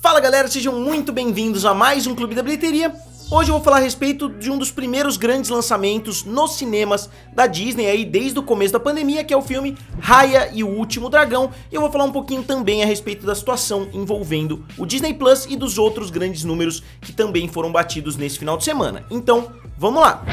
Fala galera, sejam muito bem-vindos a mais um Clube da Bilheteria. Hoje eu vou falar a respeito de um dos primeiros grandes lançamentos nos cinemas da Disney aí desde o começo da pandemia, que é o filme Raya e o Último Dragão, e eu vou falar um pouquinho também a respeito da situação envolvendo o Disney Plus e dos outros grandes números que também foram batidos nesse final de semana. Então, vamos lá!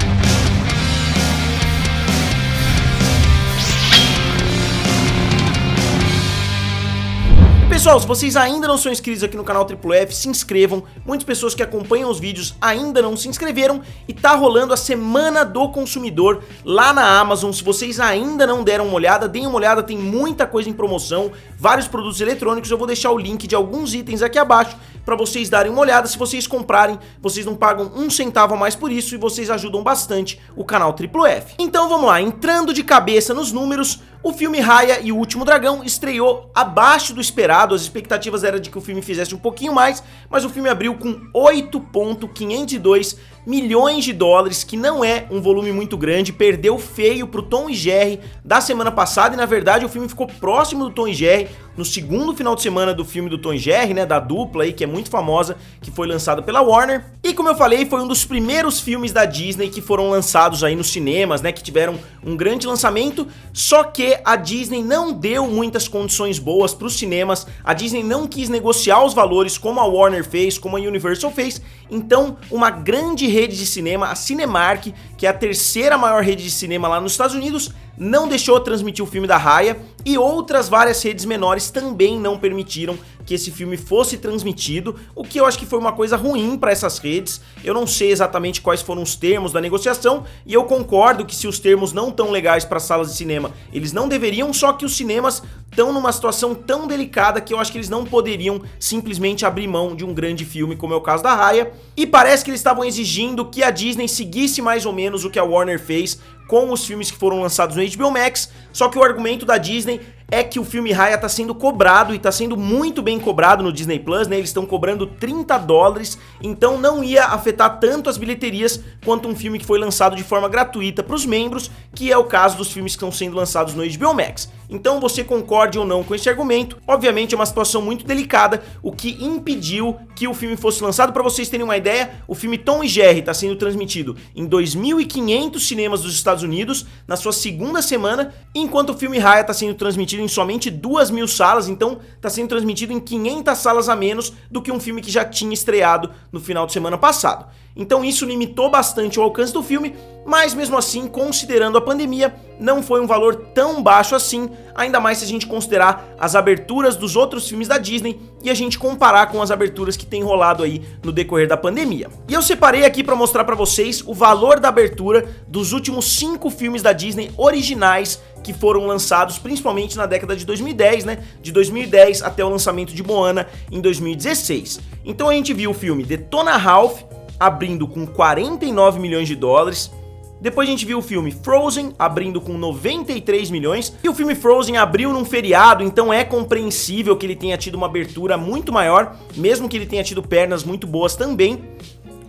Pessoal, se vocês ainda não são inscritos aqui no canal Triple F, se inscrevam. Muitas pessoas que acompanham os vídeos ainda não se inscreveram e tá rolando a Semana do Consumidor lá na Amazon. Se vocês ainda não deram uma olhada, deem uma olhada, tem muita coisa em promoção, vários produtos eletrônicos. Eu vou deixar o link de alguns itens aqui abaixo para vocês darem uma olhada. Se vocês comprarem, vocês não pagam um centavo a mais por isso e vocês ajudam bastante o canal Triple F. Então vamos lá, entrando de cabeça nos números, o filme Raya e o Último Dragão estreou abaixo do esperado. As expectativas eram de que o filme fizesse um pouquinho mais, mas o filme abriu com 8,502 milhões de dólares, que não é um volume muito grande, perdeu feio pro Tom e Jerry da semana passada, e na verdade o filme ficou próximo do Tom e Jerry no segundo final de semana do filme do Tom e Jerry, né, da dupla aí, que é muito famosa, que foi lançada pela Warner. E como eu falei, foi um dos primeiros filmes da Disney que foram lançados aí nos cinemas, né, que tiveram um grande lançamento, só que a Disney não deu muitas condições boas para os cinemas, a Disney não quis negociar os valores como a Warner fez, como a Universal fez, então uma grande rede de cinema, a Cinemark, que é a terceira maior rede de cinema lá nos Estados Unidos, não deixou transmitir o filme da Raya, e outras várias redes menores também não permitiram que esse filme fosse transmitido, o que eu acho que foi uma coisa ruim para essas redes. Eu não sei exatamente quais foram os termos da negociação, e eu concordo que se os termos não estão legais para salas de cinema, eles não deveriam, só que os cinemas estão numa situação tão delicada que eu acho que eles não poderiam simplesmente abrir mão de um grande filme como é o caso da Raya, e parece que eles estavam exigindo que a Disney seguisse mais ou menos o que a Warner fez com os filmes que foram lançados no HBO Max, só que o argumento da Disney é que o filme Raya tá sendo cobrado e tá sendo muito bem cobrado no Disney Plus, né? Eles estão cobrando $30, então não ia afetar tanto as bilheterias quanto um filme que foi lançado de forma gratuita para os membros, que é o caso dos filmes que estão sendo lançados no HBO Max. Então você concorde ou não com esse argumento, obviamente é uma situação muito delicada, o que impediu que o filme fosse lançado. Para vocês terem uma ideia, o filme Tom e Jerry está sendo transmitido em 2.500 cinemas dos Estados Unidos na sua segunda semana, enquanto o filme Raya está sendo transmitido em somente 2.000 salas, então está sendo transmitido em 500 salas a menos do que um filme que já tinha estreado no final de semana passado. Então isso limitou bastante o alcance do filme, mas mesmo assim, considerando a pandemia, não foi um valor tão baixo assim, ainda mais se a gente considerar as aberturas dos outros filmes da Disney e a gente comparar com as aberturas que tem rolado aí no decorrer da pandemia. E eu separei aqui para mostrar para vocês o valor da abertura dos últimos 5 filmes da Disney originais que foram lançados principalmente na década de 2010, né? De 2010 até o lançamento de Moana em 2016. Então a gente viu o filme Detona Ralph abrindo com 49 milhões de dólares. Depois a gente viu o filme Frozen abrindo com 93 milhões, e o filme Frozen abriu num feriado, então é compreensível que ele tenha tido uma abertura muito maior, mesmo que ele tenha tido pernas muito boas também.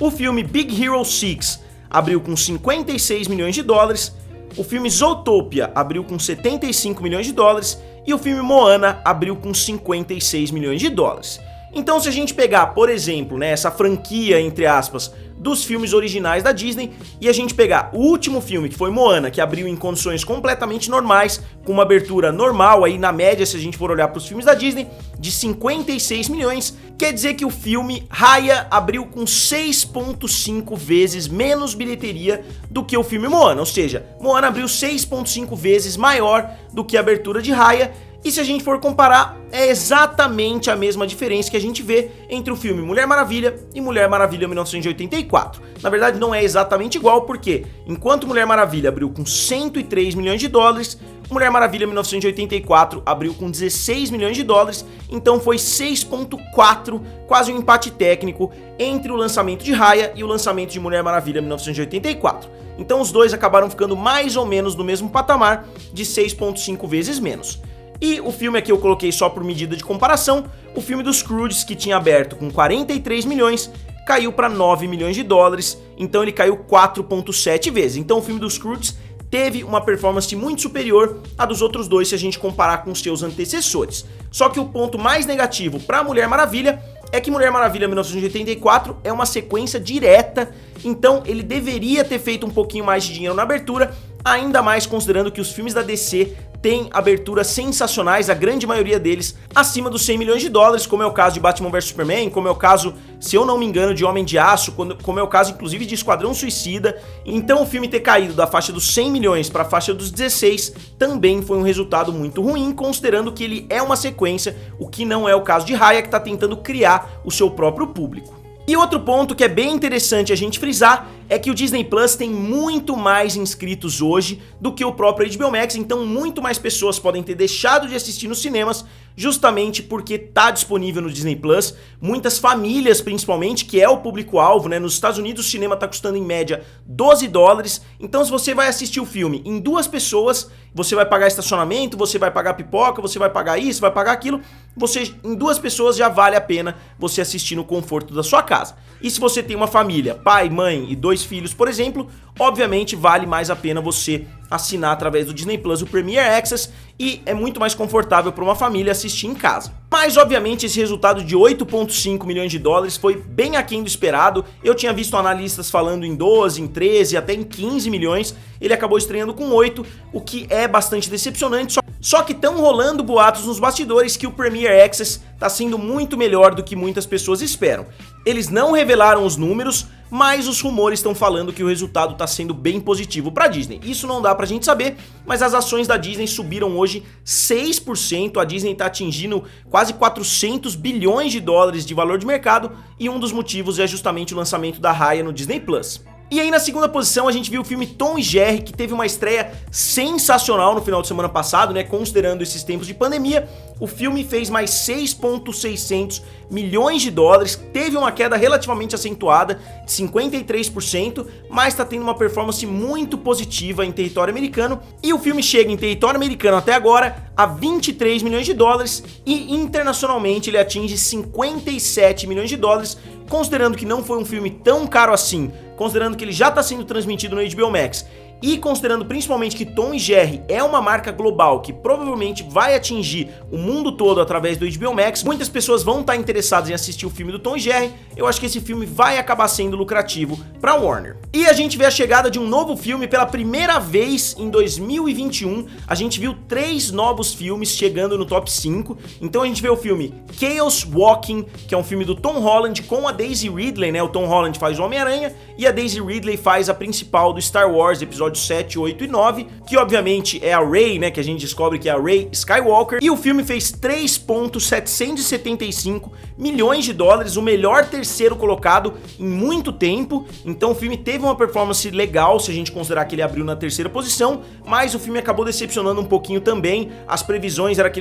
O filme Big Hero 6 abriu com 56 milhões de dólares, o filme Zootopia abriu com 75 milhões de dólares e o filme Moana abriu com 56 milhões de dólares. Então se a gente pegar, por exemplo, né, essa franquia, entre aspas, dos filmes originais da Disney, e a gente pegar o último filme, que foi Moana, que abriu em condições completamente normais, com uma abertura normal, aí na média, se a gente for olhar para os filmes da Disney, de 56 milhões, quer dizer que o filme Raya abriu com 6,5 vezes menos bilheteria do que o filme Moana, ou seja, Moana abriu 6,5 vezes maior do que a abertura de Raya. E se a gente for comparar, é exatamente a mesma diferença que a gente vê entre o filme Mulher Maravilha e Mulher Maravilha 1984. Na verdade não é exatamente igual, porque enquanto Mulher Maravilha abriu com 103 milhões de dólares, Mulher Maravilha 1984 abriu com 16 milhões de dólares, então foi 6,4, quase um empate técnico entre o lançamento de Raya e o lançamento de Mulher Maravilha 1984. Então os dois acabaram ficando mais ou menos no mesmo patamar de 6,5 vezes menos. E o filme aqui eu coloquei só por medida de comparação, o filme dos Croods, que tinha aberto com 43 milhões, caiu para 9 milhões de dólares, então ele caiu 4,7 vezes. Então o filme dos Croods teve uma performance muito superior à dos outros dois se a gente comparar com os seus antecessores. Só que o ponto mais negativo para a Mulher Maravilha é que Mulher Maravilha 1984 é uma sequência direta, então ele deveria ter feito um pouquinho mais de dinheiro na abertura, ainda mais considerando que os filmes da DC têm aberturas sensacionais, a grande maioria deles acima dos 100 milhões de dólares, como é o caso de Batman vs Superman, como é o caso, se eu não me engano, de Homem de Aço, como é o caso inclusive de Esquadrão Suicida. Então o filme ter caído da faixa dos 100 milhões para a faixa dos 16 também foi um resultado muito ruim, considerando que ele é uma sequência, o que não é o caso de Raya, que está tentando criar o seu próprio público. E outro ponto que é bem interessante a gente frisar é que o Disney Plus tem muito mais inscritos hoje do que o próprio HBO Max, então muito mais pessoas podem ter deixado de assistir nos cinemas justamente porque tá disponível no Disney Plus. Muitas famílias, principalmente, que é o público-alvo, né? Nos Estados Unidos o cinema tá custando em média 12 dólares, então se você vai assistir o filme em 2 pessoas, você vai pagar estacionamento, você vai pagar pipoca, você vai pagar isso, vai pagar aquilo, você em 2 pessoas já vale a pena você assistir no conforto da sua casa. E se você tem uma família, pai, mãe e 2 filhos, por exemplo, obviamente vale mais a pena você assinar através do Disney Plus o Premier Access e é muito mais confortável para uma família assistir em casa. Mas obviamente esse resultado de 8,5 milhões de dólares foi bem aquém do esperado. Eu tinha visto analistas falando em 12, em 13, até em 15 milhões. Ele acabou estreando com 8, o que é bastante decepcionante. Só que estão rolando boatos nos bastidores que o Premier Access está sendo muito melhor do que muitas pessoas esperam. Eles não revelaram os números, mas os rumores estão falando que o resultado está sendo bem positivo para a Disney. Isso não dá pra gente saber, mas as ações da Disney subiram hoje 6%, a Disney está atingindo quase 400 bilhões de dólares de valor de mercado e um dos motivos é justamente o lançamento da Raya no Disney Plus. E aí na segunda posição a gente viu o filme Tom e Jerry, que teve uma estreia sensacional no final de semana passado, né, considerando esses tempos de pandemia. O filme fez mais 6,600 milhões de dólares, teve uma queda relativamente acentuada de 53%, mas está tendo uma performance muito positiva em território americano, e o filme chega em território americano até agora a 23 milhões de dólares e internacionalmente ele atinge 57 milhões de dólares, considerando que não foi um filme tão caro assim, considerando que ele já está sendo transmitido no HBO Max e considerando principalmente que Tom e Jerry é uma marca global que provavelmente vai atingir o mundo todo através do HBO Max, muitas pessoas vão estar interessadas em assistir o filme do Tom e Jerry. Eu acho que esse filme vai acabar sendo lucrativo para Warner. E a gente vê a chegada de um novo filme pela primeira vez em 2021. A gente viu 3 novos filmes chegando no top 5. Então a gente vê o filme Chaos Walking, que é um filme do Tom Holland com a Daisy Ridley, né? O Tom Holland faz o Homem-Aranha e a Daisy Ridley faz a principal do Star Wars, episódios 7, 8 e 9, que obviamente é a Rey, né, que a gente descobre que é a Rey Skywalker, e o filme fez 3,775 milhões de dólares, o melhor terceiro colocado em muito tempo. Então o filme teve uma performance legal, se a gente considerar que ele abriu na terceira posição, mas o filme acabou decepcionando um pouquinho também. As previsões era que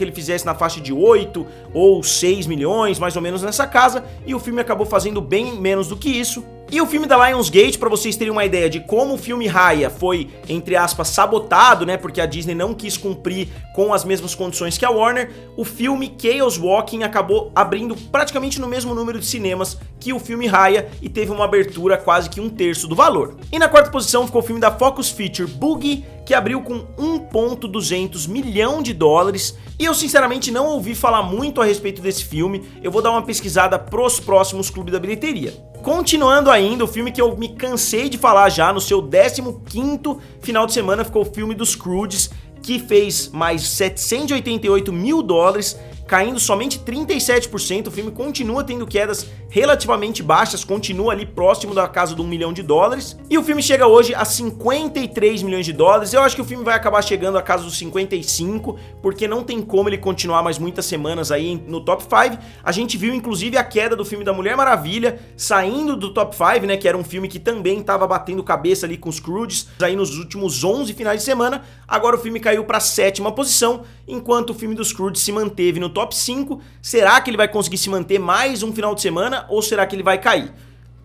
ele fizesse na faixa de 8 ou 6 milhões, mais ou menos nessa casa, e o filme acabou fazendo bem menos do que isso. E o filme da Lionsgate, para vocês terem uma ideia de como o filme Raya foi, entre aspas, sabotado, né, porque a Disney não quis cumprir com as mesmas condições que a Warner, o filme Chaos Walking acabou abrindo praticamente no mesmo número de cinemas que o filme Raya e teve uma abertura quase que 1/3 do valor. E na quarta posição ficou o filme da Focus Feature Boogie, que abriu com 1,200 milhão de dólares, e eu sinceramente não ouvi falar muito a respeito desse filme. Eu vou dar uma pesquisada pros próximos clubes da bilheteria. Continuando ainda, o filme que eu me cansei de falar já, no seu 15º final de semana ficou o filme dos Croods, que fez mais 788 mil dólares, caindo somente 37%, o filme continua tendo quedas relativamente baixas, continua ali próximo da casa de 1 milhão de dólares, e o filme chega hoje a 53 milhões de dólares. Eu acho que o filme vai acabar chegando a casa dos 55, porque não tem como ele continuar mais muitas semanas aí no top 5, a gente viu inclusive a queda do filme da Mulher Maravilha, saindo do top 5, né, que era um filme que também estava batendo cabeça ali com os Croods, aí nos últimos 11 finais de semana. Agora o filme caiu para a 7ª posição, enquanto o filme dos Croods se manteve no top 5, será que ele vai conseguir se manter mais um final de semana ou será que ele vai cair?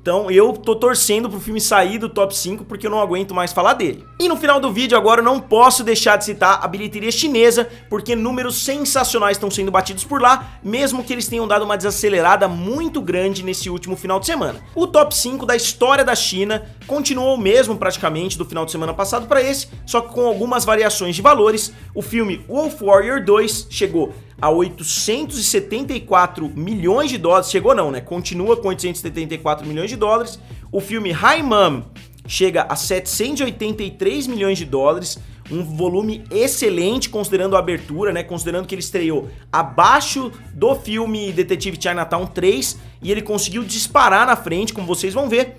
Então eu tô torcendo pro filme sair do top 5 porque eu não aguento mais falar dele. E no final do vídeo agora eu não posso deixar de citar a bilheteria chinesa, porque números sensacionais estão sendo batidos por lá, mesmo que eles tenham dado uma desacelerada muito grande nesse último final de semana. O top 5 da história da China continuou o mesmo praticamente do final de semana passado para esse, só que com algumas variações de valores. O filme Wolf Warrior 2 chegou a 874 milhões de dólares, chegou não, né? Continua com 874 milhões de dólares. O filme Hi Mom chega a 783 milhões de dólares, um volume excelente considerando a abertura, né? Considerando que ele estreou abaixo do filme Detetive Chinatown 3 e ele conseguiu disparar na frente, como vocês vão ver.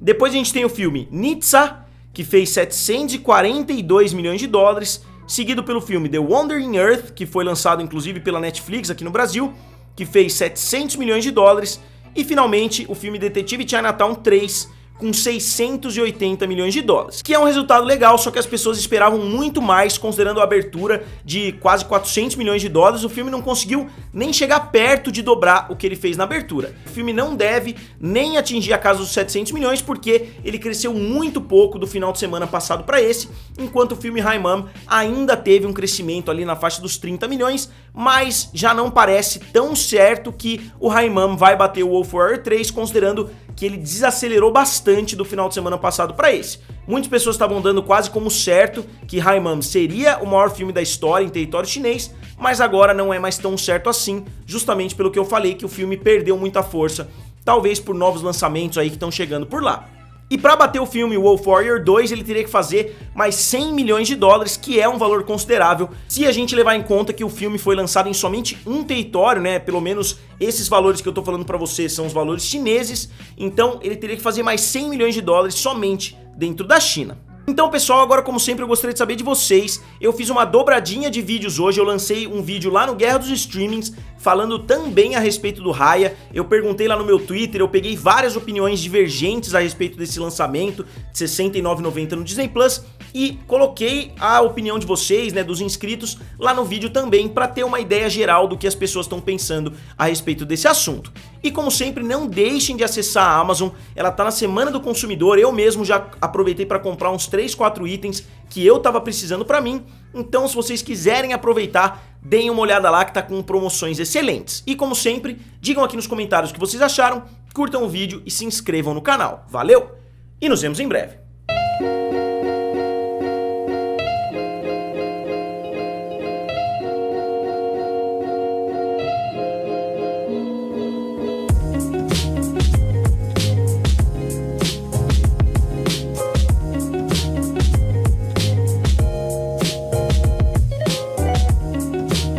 Depois a gente tem o filme Nitsa, que fez 742 milhões de dólares, seguido pelo filme The Wandering Earth, que foi lançado inclusive pela Netflix aqui no Brasil, que fez 700 milhões de dólares, e finalmente o filme Detetive Chinatown 3, com 680 milhões de dólares, que é um resultado legal, só que as pessoas esperavam muito mais, considerando a abertura de quase 400 milhões de dólares, o filme não conseguiu nem chegar perto de dobrar o que ele fez na abertura. O filme não deve nem atingir a casa dos 700 milhões, porque ele cresceu muito pouco do final de semana passado para esse, enquanto o filme Hi Mom ainda teve um crescimento ali na faixa dos 30 milhões, mas já não parece tão certo que o Hi Mom vai bater o Wolf Warrior 3, considerando que ele desacelerou bastante do final de semana passado para esse. Muitas pessoas estavam dando quase como certo que Hi Mom seria o maior filme da história em território chinês, mas agora não é mais tão certo assim, justamente pelo que eu falei, que o filme perdeu muita força, talvez por novos lançamentos aí que estão chegando por lá. E para bater o filme Wolf Warrior 2, ele teria que fazer mais 100 milhões de dólares, que é um valor considerável, se a gente levar em conta que o filme foi lançado em somente um território, né? Pelo menos esses valores que eu tô falando para vocês são os valores chineses, então ele teria que fazer mais 100 milhões de dólares somente dentro da China. Então pessoal, agora como sempre eu gostaria de saber de vocês, eu fiz uma dobradinha de vídeos hoje, eu lancei um vídeo lá no Guerra dos Streamings, falando também a respeito do Raya, eu perguntei lá no meu Twitter, eu peguei várias opiniões divergentes a respeito desse lançamento de R$ 69,90 no Disney Plus, e coloquei a opinião de vocês, né, dos inscritos, lá no vídeo também, para ter uma ideia geral do que as pessoas estão pensando a respeito desse assunto. E como sempre, não deixem de acessar a Amazon, ela tá na Semana do Consumidor, eu mesmo já aproveitei para comprar uns 3, 4 itens que eu tava precisando para mim, então se vocês quiserem aproveitar, deem uma olhada lá que tá com promoções excelentes. E como sempre, digam aqui nos comentários o que vocês acharam, curtam o vídeo e se inscrevam no canal. Valeu e nos vemos em breve!